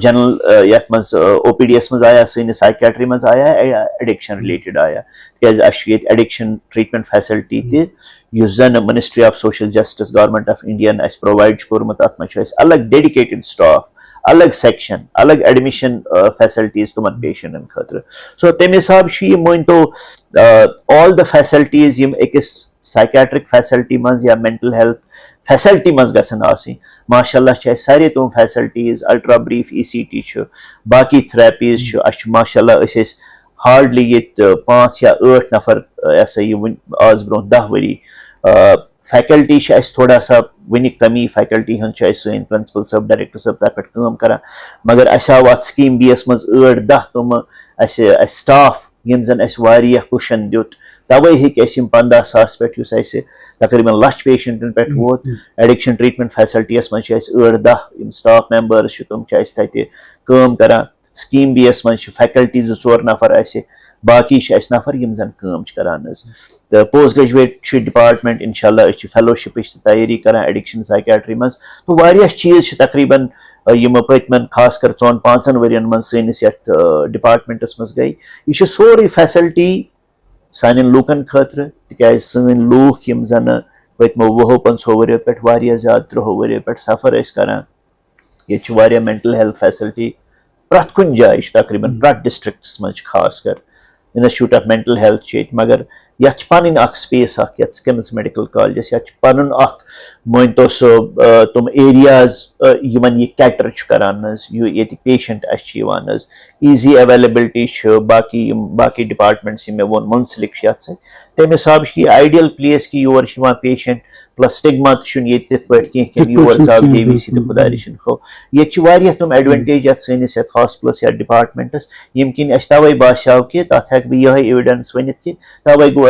जनरल यथ मज OPD मज आया सैनिस साइकियाट्री मज आया या एडिक्शन रिलेटेड आया क्या एडिक्शन ट्रीटमेंट फैसिलिटी तुस जन ministry of social justice government of India provide कोर्मुत अत मज अलग डेडिकेटेड स्टाफ अलग सेक्शन अलग एडमिशन फैसिलिटीज तुम पेशेंटन खतर सो तम हिसाब मान तो ऑल द फैसिलिटीज यम अकिस साइकियाट्रिक फैसिलिटी मज या मेंटल हेल्थ फैसिलिटी मज गसन आसी माशाल्लाह सारे तुम फैसिलिटीज अल्ट्रा ब्रीफ ECT बाकी थेरेपीज माशाल्लाह हार्डली ये 5 या 8 नफर ऐसा ये आज ब्रो 10 वरी फैकल्टी थोड़ा सा वन कमी फैकल्टी सन प्रिंसिपल सब डायरेक्टर सब तथ पे काम कर मगर आव अत स्कीम BS मज 8-10 तुम स्टाफ यम जन कुशन दुत तवे हम 15 सास पे तकरीबन लच पेशेंटन पे वोत एडिक्शन ट्रीटमेंट फैसिलिटीस मज 8-10 स्टाफ मेंबर्स तुम काम कर स्कीम BS मज फैकल्टी 2-4 नफर बाकी नफर यम जन काम करान तो पोस्ट ग्रेजुएट डिपार्टमेंट इंशाल्लाह फेलोशिप तैयारी कर एडिक्शन साइकियाट्री मज तो वारिया चीज तकरीबन यम पतमन खास कर 4-5 वरियन मज सैनिस डिपार्टमेंटस मज गई यह सोरे फैसिलिटी सान लूकन खतर तिक सन लूख यम जन पतमो 20-25 वरियो पे वारिया ज्यादा 30 वरियो पे सफर करान ये मेंटल हेल्थ फैसिलिटी प्रत कुन जाए तकरीबन प्रत डिस्ट्रिक्ट्स मज खास कर इंस्टीट्यूट ऑफ मेंटल हेल्थ मगर यह पन स्पेस किम्स मेडिकल कॉलेज पन मान तो तुम एरियाज यमन ये कैटर करान ये पेशेंट ईजी अवेलेबिलिटी बाकी डिपार्टमेंट्स मे वो मुंसलिक तम हिसाब ये आइडियल प्लेस कि योर पेशेंट प्लस स्टिग्मा ये योर जाग देवी खुदा रशन खो ये तुम एडवांटेज सैनिस हॉस्पिटल्स या डिपार्टमेंटस यम किन तवे बासाव कि तथ हेक बह यह एविडेंस वन कि तवे गो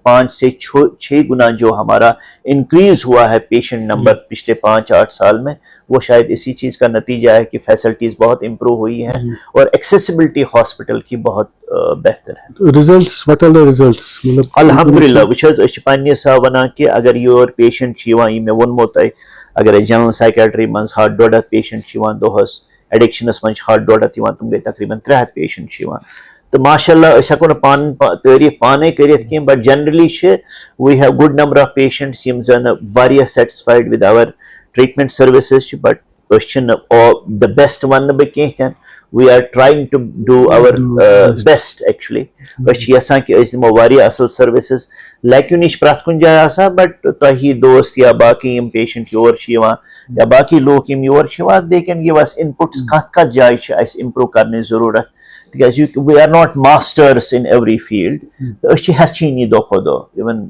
5 से 6 गुना जो हमारा इंक्रीज हुआ है पेशेंट नंबर पिछले 5-8 साल में वो शायद इसी चीज का नतीजा है कि फैसिलिटीज बहुत इम्प्रूव हुई हैं और एक्सेसिबिलिटी हॉस्पिटल की बहुत बेहतर है। Results what are the results मतलब अल्हम्दुलिल्लाह वुच पन्ने सा वना कि अगर योर पेशेंट मे वोनमो तय अगर जनरल साइकियाट्री मज 1.5 पेशेंट दोहस एडिक्शनस मज 1.5 तुम गई तकरीबन 3 पेशेंट तो माशाल्लाह हेको पान तारीफ पाने कर but generally we have good number of patients यम जन वारिया satisfied with our treatment services but the best वन बह कह we are trying to do our best actually यसान कि दिमो वारिया असल सर्विसेज लेकिन निश प्रत कुन जाय आसा बट तही दोस्त या बाकी यम पेशेंट योर या बाकी लोग यम योर they can give us inputs कत जाय इम्प्रूव करने जरूरत because we are not masters in every field तो हचीनी दो खुदो इवन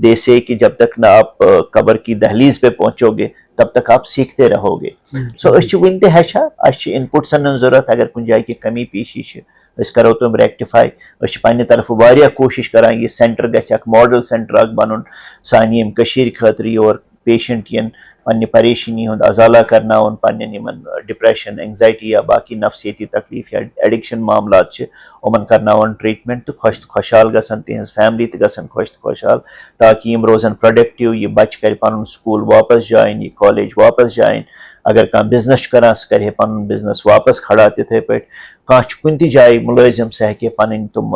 दे से कि जब तक ना आप कब्र की दहलीज पे पहुंचोगे तब तक आप सीखते रहोगे सो वन ते हचा इनपुट्स जरूरत अगर कुछ जाए की कमी पेशी अस करो तुम रेक्टिफाई अस पन्ने तरफ वारिया कोशिश करान ये सेंटर गछ अख मॉडल सेंटर अख बनन सानी यम कशीर खातिर योर पेशेंट यन पन्ने परेशानी हुंद अजाला करनावन पन्ने निमन डिप्रेशन एंजाइटी या बाकी नफसियती तकलीफ या एडिक्शन मामलात छ उमन करनावन ट्रीटमेंट तो खुश खुशहाल गसन तिहंज फैमिली त गसन खुश खुशहाल ताकि यम रोजन प्रोडक्टिव ये बच कर पन स्कूल वापस जाइन ये कॉलेज वापस जाइन अगर कह बिजनेस करान सह कर पन बिजनेस वापस खड़ा तिथे पे कह कुन जाय मुलाजिम सह हे पन तुम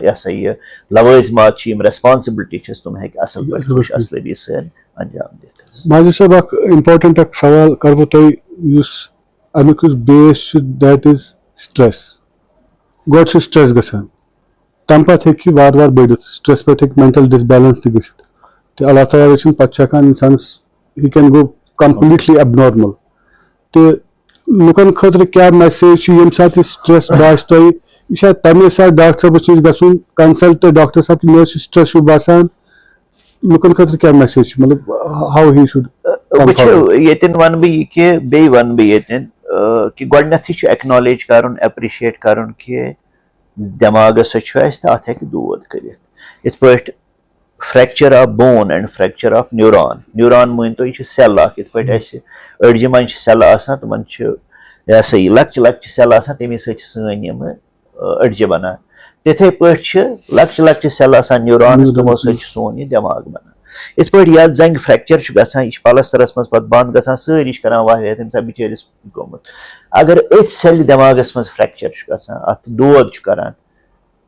यह यह लवाजमात रेस्पॉन्सिबिलिटी तुम हे असल पे खुश असलबी सन अंजाम दित माजिद साहब अख इम्पोर्टेंट अख सवाल करबो तोय युस अमिक बेस दैट इज स्ट्रेस गोड छ स्ट्रेस गसान तम पत हेकि वार वार बढ़ित स्ट्रेस पे हेक मेंटल डिसबैलेंस ति गसित ते अल्लाह ताला छ पछाकान इंसान he can go completely abnormal ते लुकन खतर क्या मैसेज छ यम साथ स्ट्रेस बास तोय इशा तमे सा डॉक्टर साहब छ गसुन कंसल्ट डॉक्टर साहब मे स्ट्रेस छु बासान लुकन खतर क्या मैसेज मतलब how he should Yatin one बह कि बे वन बह यतिन कि गोडनेथ एक्नॉलेज करन एप्रिशिएट करन कि दिमागस अत हेक दूध कर इत पे fracture of bone and fracture of neuron neuron मान तो यह सेल इत पे अड़ज मन सेल तुम यह सा यह लक्च लक्च सेल तमे सन अड़ज बनान तिथे पे लक्च लक्च सेल न्यूरॉन तमो सोन यह दिमाग बनान इत पे या जंग फ्रैक्चर गसान यह पलस्तरस मज पे बंद गसान सारी करान वाह तम बिचारिस गोमुत अगर अथ सेल दिमागस मज फ्रैक्चर गसान अत दोद करान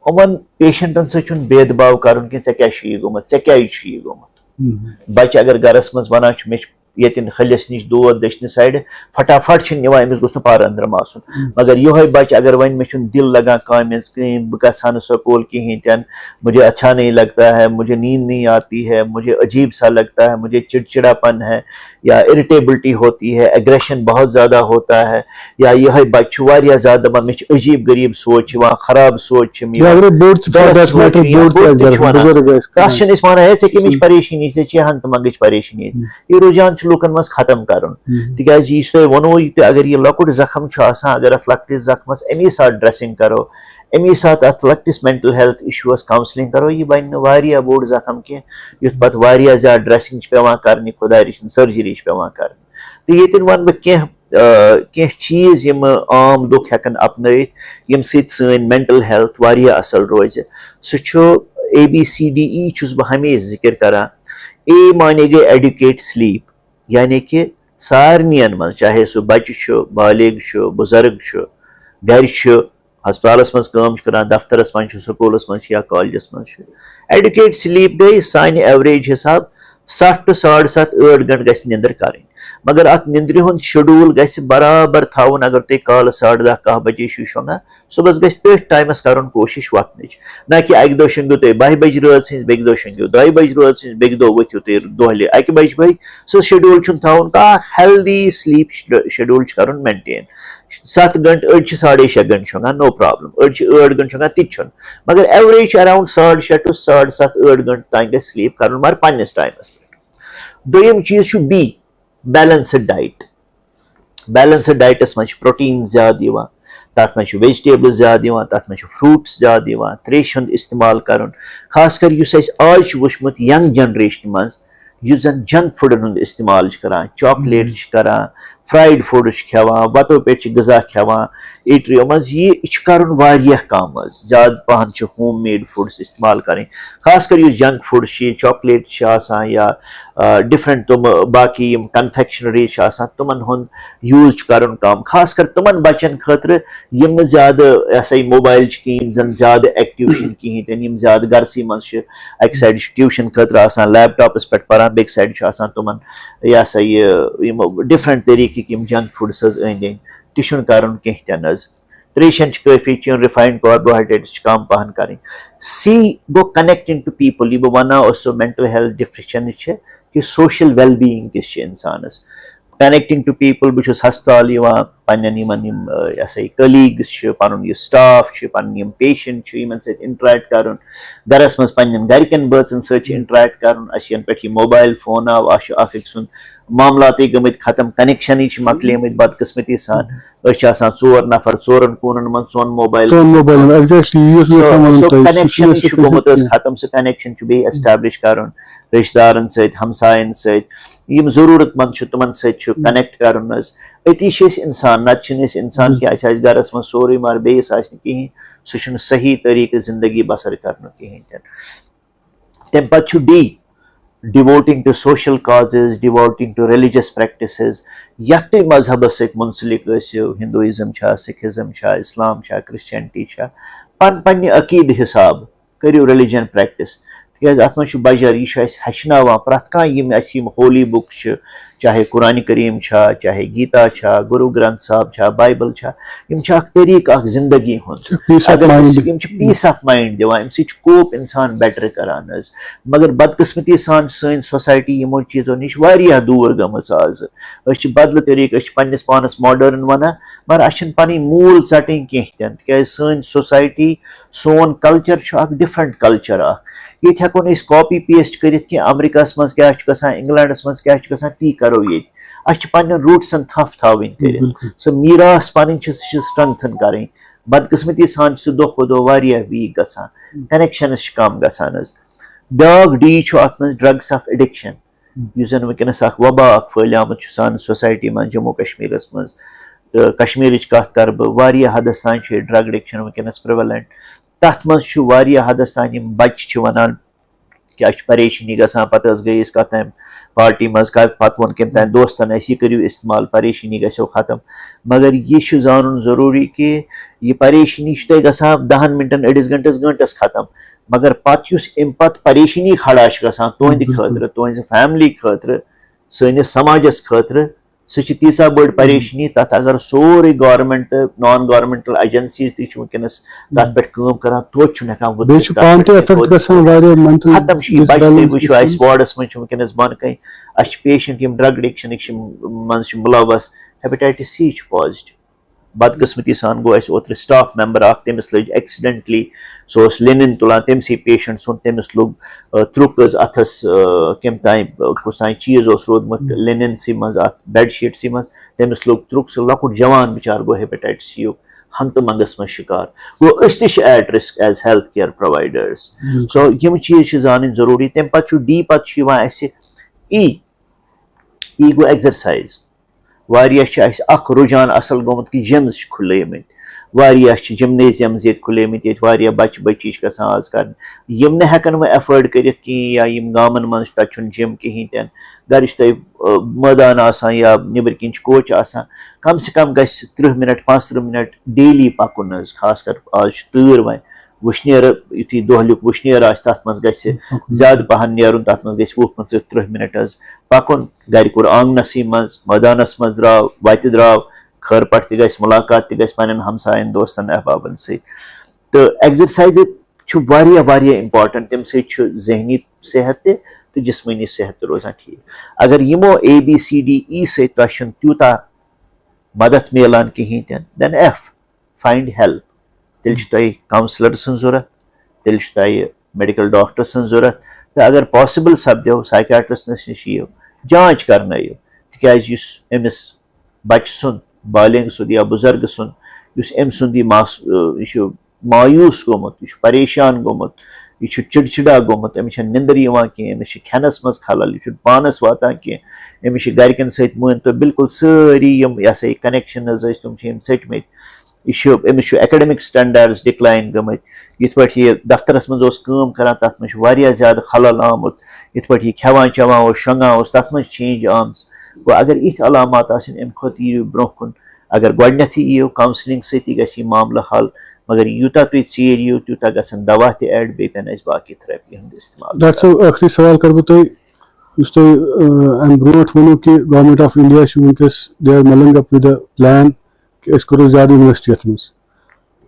उमन पेशेंटन सह भेदभाव कर क्या गोमुत क्या गोमुत बच्चे अगर गरस मज वन मे यतिन खलिस निश दोद दशन साइड फटाफट निवान अमिस गोस पार अंदरम आसन मगर यह बच्चे अगर वन मे दिल लगा काम कहीं बह गहा स्कूल कहीं तन मुझे अच्छा नहीं लगता है मुझे नींद नहीं आती है मुझे अजीब सा लगता है मुझे चिड़चिड़ापन है या इरिटेबिलिटी होती है एग्रेशन बहुत ज़्यादा होता है या यह बच्चे वारिया ज़्यादा मे अजीब गरीब सोच खराब सोच परेशानी हन तमंगच परेशानी यह रुझान लूकन मज खत्म कर तिकाज यह वनो अगर यह लकुट जख्म अगर अत लकटिस जख्मस अमी साथ ड्रेसिंग करो अमी साथ अत लकटिस मेंटल हेल्थ इशूस काउंसलिंग करो यह बन वारिया बोड़ जख्म कह युथ पे वारिया ज्यादा ड्रेसिंग पेवान कर खुदा रचन सर्जरी पेवान कर तो ये वन बह कह चीज यम आम दुख हेकन अपनवित यम सन मेंटल हेल्थ वारिया असल रोज सह ABCDE चुस बह हमेशा जिक्र करा ए माने गए एडुकेट स्लीप यानी कि सारनियन मज चाहे सह बच्चे बालिग बुजुर्ग घर हस्पतालस मज काम करान दफ्तरस मज स्कूलस मज या कॉलेजस मज एडुकेट स्लीप गई सान एवरेज हिसाब 7 to 7.5 8 घंटे गस निंदर कर मगर अत निंद्र हुंद शेड्यूल गस बराबर थावन अगर तुम काल 10:30 10 बजे शोंगा सुबह गस तथ टाइमस कर कोशिश वतनच ना कि अक दो शंगो तुम 12 बज रात सिंस बेक दो शंगो 2 बज रात सिंस बेक दो वथियो तुम दोहले 1 बज बज सो शेड्यूल थावन का हेल्दी स्लीप शेड्यूल कर मेंटेन 7 घंटे अड़ 6.5 घंटे शोंगा नो प्रॉब्लम अड़ 8 घंटे शोंगा ति मगर एवरेज अराउंड 6.5 to 7.5 8 घंटे तान गस स्लीप कर मगर पन्नस टाइमस पे दोयम चीज बी बैलेंस्ड डाइट बैलेंस्ड डाइटस मज प्रोटीन ज्यादा तथ मे वेजिटेबल ज्यादा तथ मे फ्रूट्स ज्यादा त्रेश इस्तेमाल कर खास कर आज वुचमुत यंग जनरेशन मज जन जंक फूडन हूं इस्तेमाल करान चॉकलेट करान फ्राइड फूड खेवान वतो पे गजा खेवान ईटरियो मज यह कर कम ज्यादा पहन होम मेड फूड्स इस्तेमाल करें खास कर जंक फूड चॉकलेट या डिफरेंट तुम बाकी कन्फेक्शनरी तुमन हुंद यूज कर कम खास कर तुमन बचन खतर यम ज्यादा मोबाइल जन ज्यादा एक्टिव कहीं तम ज्यादा गरसी मज अक साइड ट्यूशन खतर लैपटॉपस पे पारान बेक साइड तुमन यह सा यह डिफरेंट तरीके जंक फूड्स अंद ति कर कह त्रेशन काफी चीन रिफाइंड कार्बोहाइड्रेट्स कम पहन करें सी गो कनेक्टिंग टू पीपल यह बना मेंटल हेल्थ डिफिशन कि सोशल वेल बीइंग किस इंसानस कनेक्टिंग टू पीपल बह हस्पताल कलीग्स पन स्टाफ पन पेशेंट इंटरेक्ट कर गरस मज पन्न गरकन बचन सत इंटरेक्ट कर पे मोबाइल फोन आव अख सुन मामलात गमत खत्म कनेक्शन मकलिमत बदकिस्मती सान 4 नफर 4 कोनन मन सोन मोबाइल कनेक्शन गोमुत खत्म सह कनेक्शन बे एस्टैब्लिश कर रिश्तेदारन सत हमसायन सत जरूरतमंद तिमन सत कनेक्ट कर अति इंसान नत इंसान कि गरस मज सोरे मार बेस कहें सह सही तरीके जिंदगी बसर कर कहें तम पे डी devoting to social causes devoting to religious practices यथ मजहबस सत मुंसलिक हिंदुइज्म सिखिज्म इस्लाम क्रिश्चियनिटी पन्न अकीद हिसाब करियो रिलीजन प्रैक्टिस अत बजर यह हचना प्रथ कह होली बुक चाहे कुरान करीम चाहे गीता गुरु ग्रंथ साहब बाइबल तरीक जिंदगी पीस ऑफ माइंड दिवान कोप इंसान बेटर करान मगर बदकिस्मती सान सन सोसाइटी यमो चीजों नश दूर गमस आज बदल तरीक पन्निस पानस मॉडर्न वनान मगर अ पन मूल षटें कह तक सन सोसाइटी सोन कल्चर डिफरेंट कल्चर ये हेको कॉपी पेस्ट कर अमरीका मज क्या इंग्लैंडस मज क्या ती करो ये पन्न रूट्सन थफ थवन कर सह मीरास पन स्ट्रेंथन करें बदकिस्मती सान दो खो दो वीक गसान कनेक्शन कम गसान ब्याक डी अत ड्रग्स ऑफ एडिक्शन जन वनस वबा फैलियामत सान सोसाइटी मज जम्मू कश्मीर मज तो कश्मीर कत कर बह हदस तान ड्रग एडिक्शन वनस प्रिवेलेंट तथ मज हदस तान बच्चे वन कि परेशानी गसान पे गई कत पार्टी मज पे वो कम तान दोस्तन यह करो इस्तेमाल परेशानी गो खत्म मगर यह जान जरूरी कि यह परेशानी तुम गसान 10 मिनटन अड़िस घंटस घंटस खत्म मगर पे अम परेशानी खड़ा गसान तुंद खतर तुज फैमिली खतर सनिस समाजस खतर सह तीसा बड़ परेशानी तथ अगर सोरे गवर्नमेंट नॉन गवर्नमेंटल एजेंसीज तस तथ पे कर तोत खत्म बच वार्डस मज बन कहीं पेशेंट ड्रग एडिक्शन मज मुलवस हेपेटाइटिस सी पॉजिटिव बदकिस्मती सान गो ओत्र स्टाफ मेंबर तमिस लज एक्सीडेंटली सह लिनन तुलान तमसी पेशेंट सुन तमिस लोग त्रुक अथस कम तान कुछ तान चीज रोदमुत लिनन सी मज बेडशीट सी मज तमिस लोग त्रुक सह लकुट जवान बिचार गो हेपेटाइटिस सी हंत मंगस मज शिकार गो at risk as health care providers सो यम चीज जान जरूरी तम पे डी पे ई गो एक्सरसाइज रुझान असल गोमुत कि जिम्स खुलेमत जिमनेजियम्स ये खुलेमत ये बच्चे बच्ची गसान आज कर यम हेकन वो एफर्ड कर या गामन मज तक जिम कहें तन गर मैदान आसान या नबर कन कोच आसान कम से कम ग 30 मिनट 35 मिनट डेली पकुन खास कर आज तूर वन वुशनेर यु दोहलुक वुशनेर तथ मज ज्यादा पहन नेरुन तथ मज 20-30 मिनट पकुन गर कोर आंगनस मज मैदानस मज द्राव वत द्राव खर पट तक मुलाकात तन हमसायन दोस्तन अहबाबन तो एक्सरसाइज इम्पार्टेंट तम जहनी सेहत तो जिस्मानी सेहत रोजान ठीक अगर यमो ABCDE सत त्यूता मदद मिलान कहें देन F फाइंड हेल्प तेल काउंसलर सन जरूरत तेल मेडिकल डॉक्टर सन जरूरत तो अगर पॉसिबल सपदो साइकियाट्रिस्ट नश यो जांच करन अमिस बच सुन बालिंग सुन या बुजुर्ग सुन अम सुंद यह मायूस गोमुत यह परेशान गोमुत यह चिड़चिड़ा गोमुत अमिस निंदर कह अमिस खेनस मज खलल यह पानस वातान कह अमिस गरकन सत मान तो बिल्कुल सारी यह कनेक्शन तुम सटमत अमिस एकेडमिक स्टैंडर्ड्स डिक्लाइन गमत यथ पे दफ्तरस मज कर तथ मज ज्यादा खलल आमुत यथ पे यह खेवान चवान शंगान तथ मज चेंज आम गो अगर इथ अलामात अम खुद यू ब्रो कुन अगर गोडनेथ यीव काउंसलिंग सती गि मामला हल मगर यूता तुम चीर यू तूता गसन दवा ते ऐड बे पेन बाकी थेरेपी हंद इस्तेमाल डॉक्टर साहब आखिरी सवाल कर बो ब्रोट वो कि गवर्नमेंट ऑफ इंडिया वनकस they are mulling up with plan कि अस करो ज्यादा इन्वेस्ट यथ मज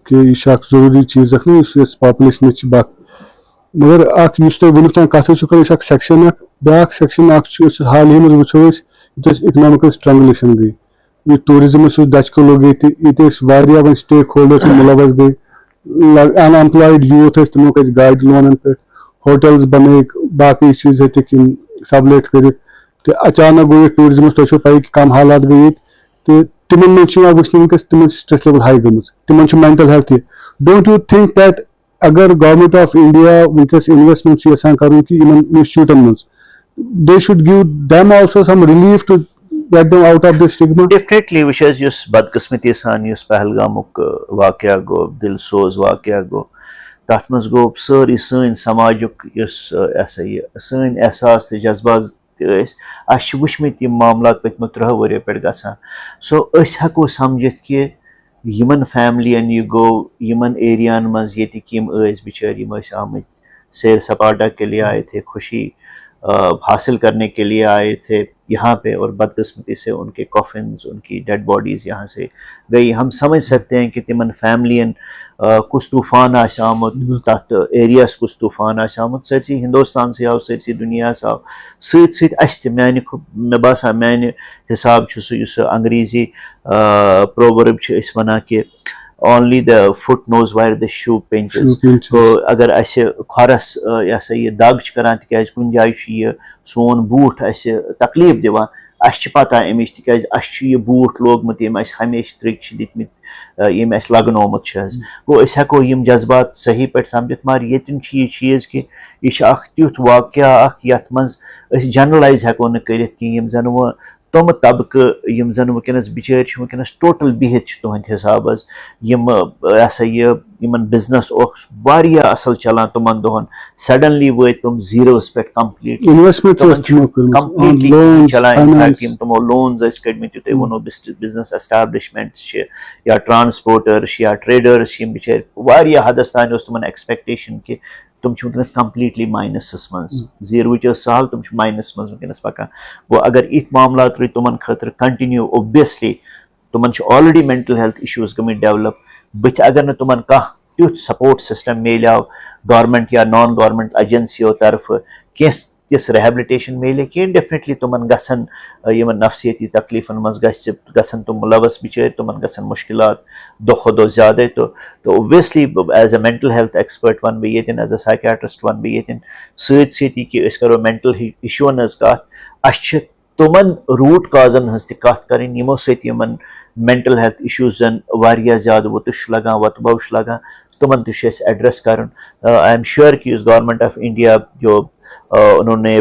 कि यह जरूरी चीज ना पॉपुलेशन मगर वुन तान कथ कर सेक्शन ब्या सेक्शन हाल ही मज वो इकनॉमिकल स्ट्रंगलेशन गई ये टूरिज्म दचको लोग ये स्टेक होल्डर्स मुलवस गई अनएम्प्लॉयड यूथ तमो गाड़ी लोन पे होटल्स बन बाकी चीज हेतु सबलेट कर तो अचानक गो टूरिज्म तुम पी कि कम हालात गई तो तिमन मे वुचन तिम स्ट्रेस लेवल हाई गई तिमन mental health don't you think that अगर गवर्नमेंट ऑफ इंडिया वनकस इन्वेस्टमेंट यसान कर कि इंस्टीट्यूटन मज they should give them also some relief to get them out of the stigma. Definitely वुचस युस बदकिस्मती सान युस पहलगामुक वाकया गो दिल सोज वाकया गो तथ मज गो सारी सन समाजुक युस ऐसा ये सन एहसास तो जज्बात वुचमत यम मामलात पत्मो 3 वरियो पे गसान सो हेको समझित कि यमन फैमिलियन यह गो यमन एरियान मज ये यम बिचार यम आमत सैर सपाटा के लिए आए थे खुशी हासिल करने के लिए आए थे यहाँ पे और बदकिस्मती से उनके कॉफिन्स उनकी डेड बॉडीज़ यहाँ से गई। हम समझ सकते हैं कि तिमन फैमिलियन कुछ तूफान आमुत तथ एरियास कुछ तूफान आमुत सरसी हिंदुस्तान से आओ सरसी दुनिया से आओ सत मे बासा मान हिसाब सह अंग्रेजी प्रोवर्ब वन कि only the foot knows where the shoe pinches. तो अगर असे खरस ये दाग करान तिकाज कुन जाय ये सोन बूट असे तकलीफ दिवान अस पता अमिश तिकाज अस ये बूट लोगमुत यम अस हमेशा त्रिक दितमित यम अस लगनोमुत गो अस हेको यम जज्बात सही पे समझित मगर येतिन ये चीज कि यह तुथ वाकया यथ मज जनरलाइज हेको न करित कि यम जन वो तम तबकह यम जन वनकस बिचार वनकस टोटल बिहित तुहद हिसाब यम यमन बिजनेस वारिया असल चलान तुमन दोहन सडनली वत तुम जीरोस पे कंप्लीटली चलान तमो लोन्स कड़मित तुम वनो बिजनेस एस्टाब्लिशमेंट्स या ट्रांसपोर्टर्स या ट्रेडर्स बिचार वारिया हदस तान तुमन एक्सपेक्टेशन कि तुम वनकस कंप्लीटली माइनस मज जीरो सहल तुम माइनस मज वनकस पकान गो अगर इत मामला तुमन खतर कंटिन्यू ओबियसली तुमन ऑलरेडी मेंटल हेल्थ इश्यूज गमित डेवलप बत अगर न तुमन कह तुथ सपोर्ट सिस्टम मिलाव गवर्नमेंट या नॉन गवर्नमेंट एजेंसियों तरफ किस किस रिहेबिलिटेशन मिले कि डेफिनेटली तुमन गसन यमन नफसियती तकलीफन मज गसन तुम मुलवस बिचार तुमन गसन मुश्किलात दो ज्यादा तो obviously as a mental health expert वन बह ये एज अ साइकियाट्रिस्ट वन बह ये सती कि करो मेंटल इशून हज कत अस तुमन रूट काजन हज कत कर यमो सतन मेंटल हेल्थ इशूजन वारिया ज्यादा वतुश लगान वतबवश लगान तुमन तुश एड्रेस कर आई एम श्योर कि गवर्नमेंट ऑफ इंडिया जो उन्होंने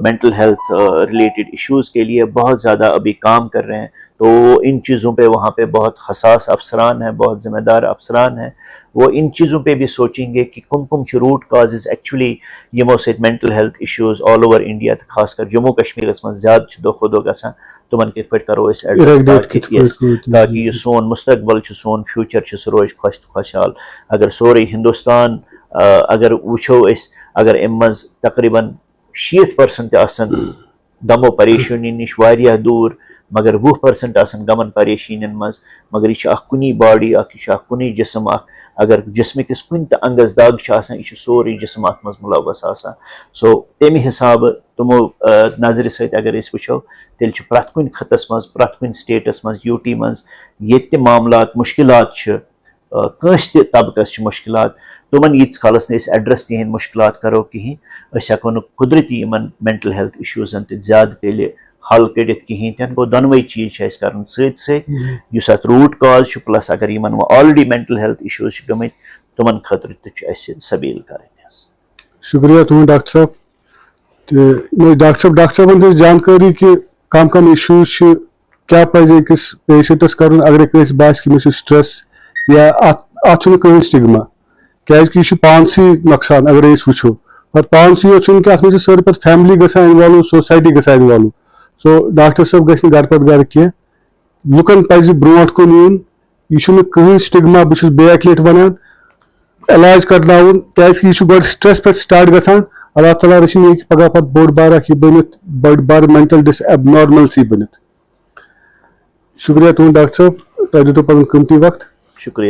मेंटल हेल्थ रिलेटेड इश्यूज के लिए बहुत ज़्यादा अभी काम कर रहे हैं तो इन चीज़ों पे वहाँ पे बहुत हसास अफसरान हैं बहुत ज़िम्मेदार अफसरान हैं वो इन चीज़ों पे भी सोचेंगे कि कुम रूट काजेज एक्चुअली यमो सत mental health issues all over India खासकर जम्मू कश्मीर मज ज़्यादा दो खुद गसान तुमन कित पे करो ताकि यह सोन मुस्तकबल सोन फ्यूचर सह रोज खुशहाल अगर सोरे हिंदुस्तान अगर वुचो अगर अम मज तकरीबन 60% आसन गमो परेशानी निश वारिया दूर मगर 20% आसन गमन परेशानियन मज मगर यह कुनी बॉडी यह कुनी जिस्म अगर जिस्म किस कुन अंगस दाग यह सोरे जिस्म अत मज मुलवस आसान सो तमे हिसाब तुमो नजर सत अगर वो तेल प्रत कुन खतस मज प्रत कुन स्टेटस मज यूटी मज ये मामलात मुश्किलात कंस तबकस मुश्किलात तुमन यीस कालस ने एड्रेस तिहद मुश्किलात करो कहीं हेको कुदरती इन मेंटल हेल्थ इश्यूजन ज्यादा तेल हल कड़ित कहीं तन गो दोनवे चीज कर सत रूट काज प्लस अगर इन ऑलरेडी मेंटल हेल्थ इश्यूज गमित तुमन खतर सबील कर। शुक्रिया तुम डॉक्टर साहब तो डॉक्टर साहब जानकारी कि कम इश्यूज क्या पज अकिस पेशेंटस कर अगर कस बास कि मे स्ट्रेस या अत स्टिग्मा क्या पानसी नुकसान अगर वो पे पानसी योत कि अत सारी पे फैमिली गसान इन्वॉल्व सोसाइटी गसान इन्वॉल्व सो डॉक्टर साहब गि गर पे गर कह लुकन पज ब्रोट कुन यून यह कहीं स्टिग्मा बहुत बेक लट वन इलाज करनाउन क्या गो स्ट्रेस पे स्टार्ट गसान अल्लाह ताला रचिन ये पगह पे बोड़ बार बनित बड़ बार मेंटल डिस एबनॉर्मलसी बनित। शुक्रिया तुम डॉक्टर साहब तुम दितो पन कीमती वक्त। शुक्रिया।